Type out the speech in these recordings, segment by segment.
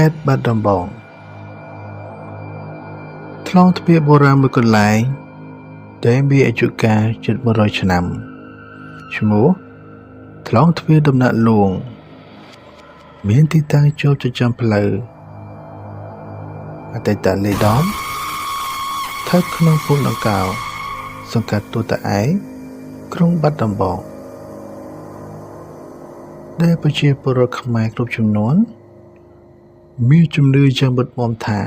តបាត់ដំបងថ្លងទ្វារបុរាណមួយកន្លែងដែលមានអាយុកាលជិត100ឆ្នាំឈ្មោះថ្លងទ្វារដំណាក់លួងមានទីតាំងជាប់ចិញ្ចើមផ្លូវអតីតលេដំស្ថិតក្នុងភូមិដង្កោសង្កាត់ទូតាឯកក្រុងបាត់ដំបងដែលប្រជាពលរដ្ឋខ្មែរគ្រប់ចំនួនមានជំនឿយ៉ាងមុតមាំថា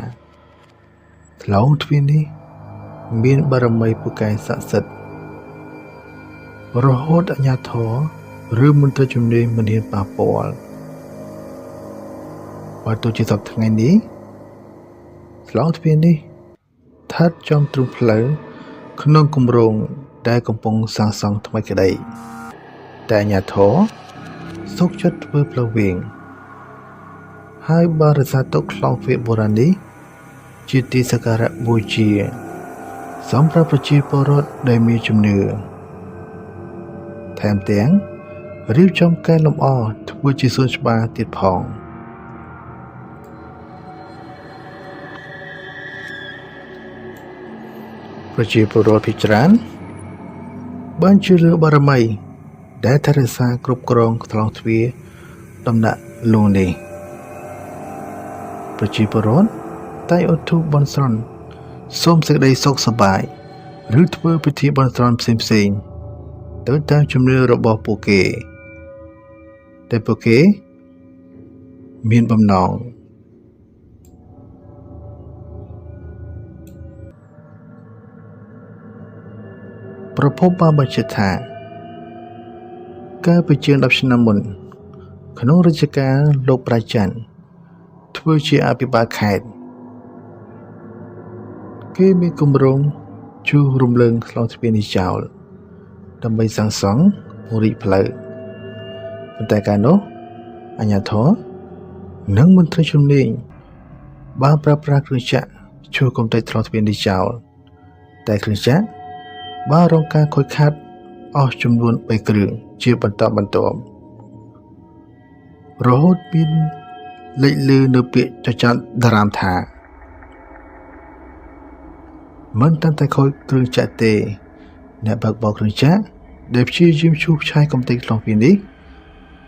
ថ្លងទ្វារនេះមានបារមីពូកែស័ក្តិសិទ្ធិរហូតអាជ្ញាធរឬមន្ត្រីជំនាញមិនហ៊ានប៉ះពាល់បើទោះជាសពថ្ងៃនេះថ្លងទ្វារនេះស្ថិតចំទ្រូងផ្លូវក្នុងគម្រោងដែលកំពុងសាងសង់ថ្មីក្តីតែអាជ្ញាធរសុខចិត្តធ្វើផ្លូវវិញហើយបានរក្សាទុកថ្លងទ្វារបុរាណនេះជាទីសក្ការៈបូជាសម្រាប់ប្រជាពលរដ្ឋដែលមានជំនឿថែមទាំងរៀបចំកែលម្អធ្វើជាសួនច្បារទៀតផងប្រជាពលរដ្ឋភាគច្រើនបានជឿលើបារមីដែលថែរក្សាគ្រប់គ្រងថ្លងទ្វារដំណាក់លួងនេះប្រជាពលរដ្ឋតែងអុជធូបបន់ស្រន់សូមសេចក្តីសុខសប្បាយឬធ្វើពិធីបន់ស្រន់ផ្សេងៗទៅតាមជំនឿរបស់ពួកគេតែពួកគេមានបំណងប្រភពបានបញ្ជាក់ថាកាលពីជាង10ឆ្នាំមុនក្នុងរជ្ជកាលលោកប្រាច័ន្ទធ្វើជាអភិបាលខេត្តគេមានគម្រោងជួសរំលើងថ្លងទ្វារនេះចោលដើម្បីសាងសង់ពង្រីកផ្លូវប៉ុន្តែកាលនោះអាជ្ញាធរនិងមន្ត្រីជំនាញបានប្រើប្រាស់គ្រឿងចក្រជួសគំនិតថ្លងទ្វារនេះចោលតែគ្រឿងចក្របានរងការខូចខាតអស់ចំនួន3គ្រឿងជាបន្តបន្ទាប់រហូតមានលេចលឺនៅពាក្យចចាត់តារាមថាមិនតាំងតែខូចគ្រឿងចក្រទេអ្នកបើកបរគ្រឿងចក្រដែលព្យាយាមជួសឆាយកំទេចថ្លងទ្វារនេះ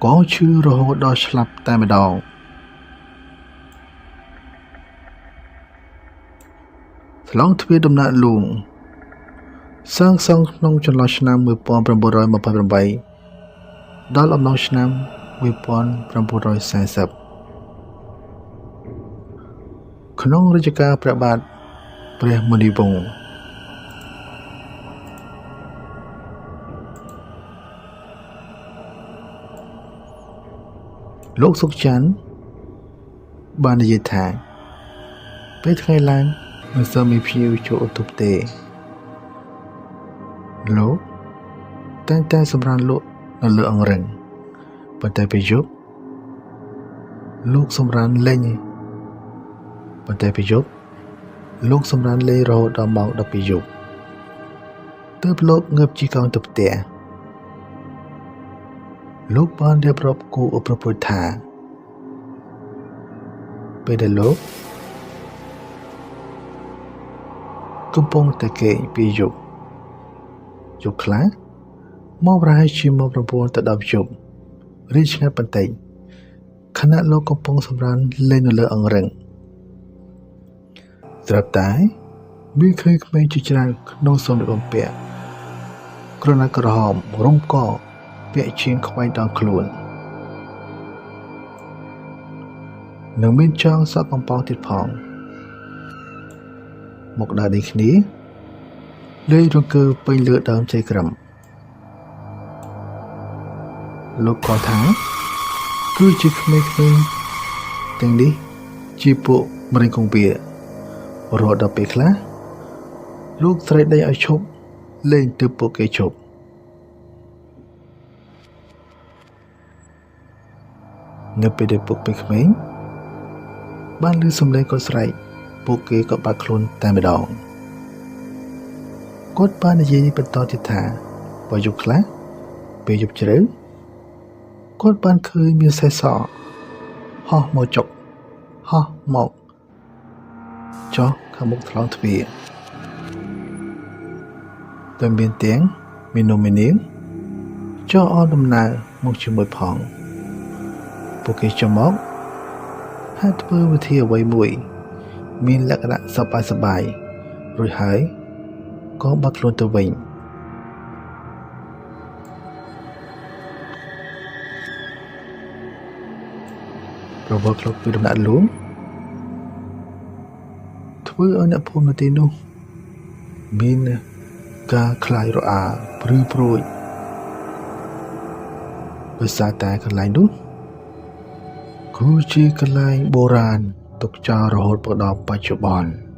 ក៏ឈឺរហូតដល់ស្លាប់តែម្ដងថ្លងទ្វារដំណាក់លួងសាងសង់ក្នុងចន្លោះឆ្នាំ1928ដល់អំឡុងឆ្នាំ1940ក្នុងរជ្ជកាលព្រះបាទព្រះមុនីវង្សលោកសុខច័ន្ទបាននិយាយថាពេលថ្ងៃឡើងមិនសូវមានភ្ញៀវចូលឧទ្ទិសទេលោកតែងតែសម្រានលក់នៅលើអង្រឹងប៉ុន្តែពេលយប់លោកសម្រានលេងរហូតដល់ម៉ោង12យប់ទើបលោកងើបជិះកង់ទៅផ្ទះលោកបានរៀបរាប់គូឧបប្រពន្ធថាពេលដែលលោកកំពុងតែគេងពីយប់ខ្លះមកប្រហែលជាម៉ោង9ទៅ10យប់រីឆ្ងាយបន្តិចខណៈលោកកំពុងសម្រានលេងនៅលើអង្រឹងស្រាប់តែមានក្មេងៗជាច្រើនក្នុងសម្លៀកបំពាក់ក្រណាត់ក្រហមរុំកពាក់ជាងខ្វែងដល់ខ្លួននិងមានចងសក់កំប៉ោងទៀតផងមកដើរនេះគ្នាលេងរង្គើពេញលើដើមជ័យក្រឹមលោកក៏ថាគឺជាក្មេងៗទាំងនេះជាពួកម្រែងគង្វារហូតដល់ពេលខ្លះលោកស្រីដេញឲ្យឈប់លេងទើបពួកគេឈប់នៅពេលដែលពួកក្មេងបានឮសំឡេងគាត់ស្រែកពួកគេក៏បាក់ខ្លួនតែម្ដងគាត់បាននិយាយបន្តទៀតថាបើយប់ខ្លះពេលយប់ជ្រៅគាត់បានឃើញមានសេះសក់ហោះមកចុក ហោះមកចុះខាងមុខថ្លងទ្វារដោយមានទាំងមីនូមីនាងចុះអស់ដំណើរមកជាមួយផងពួកគេចុះមកហើយធ្វើវិធីអ្វីមួយមានលក្ខណៈសប្បាយរួចហើយក៏បាត់ខ្លួនទៅវិញប្រវត្តិខ្លុកពីដំណាក់លួងធ្វើឲ្យអ្នកភូមិនៅទីនោះមានការខ្លាចរអាព្រឺព្រួយដោយសារតែកន្លែងនោះគឺជាកន្លែងបុរាណទុកចោលរហូតមកដល់បច្ចុប្បន្ន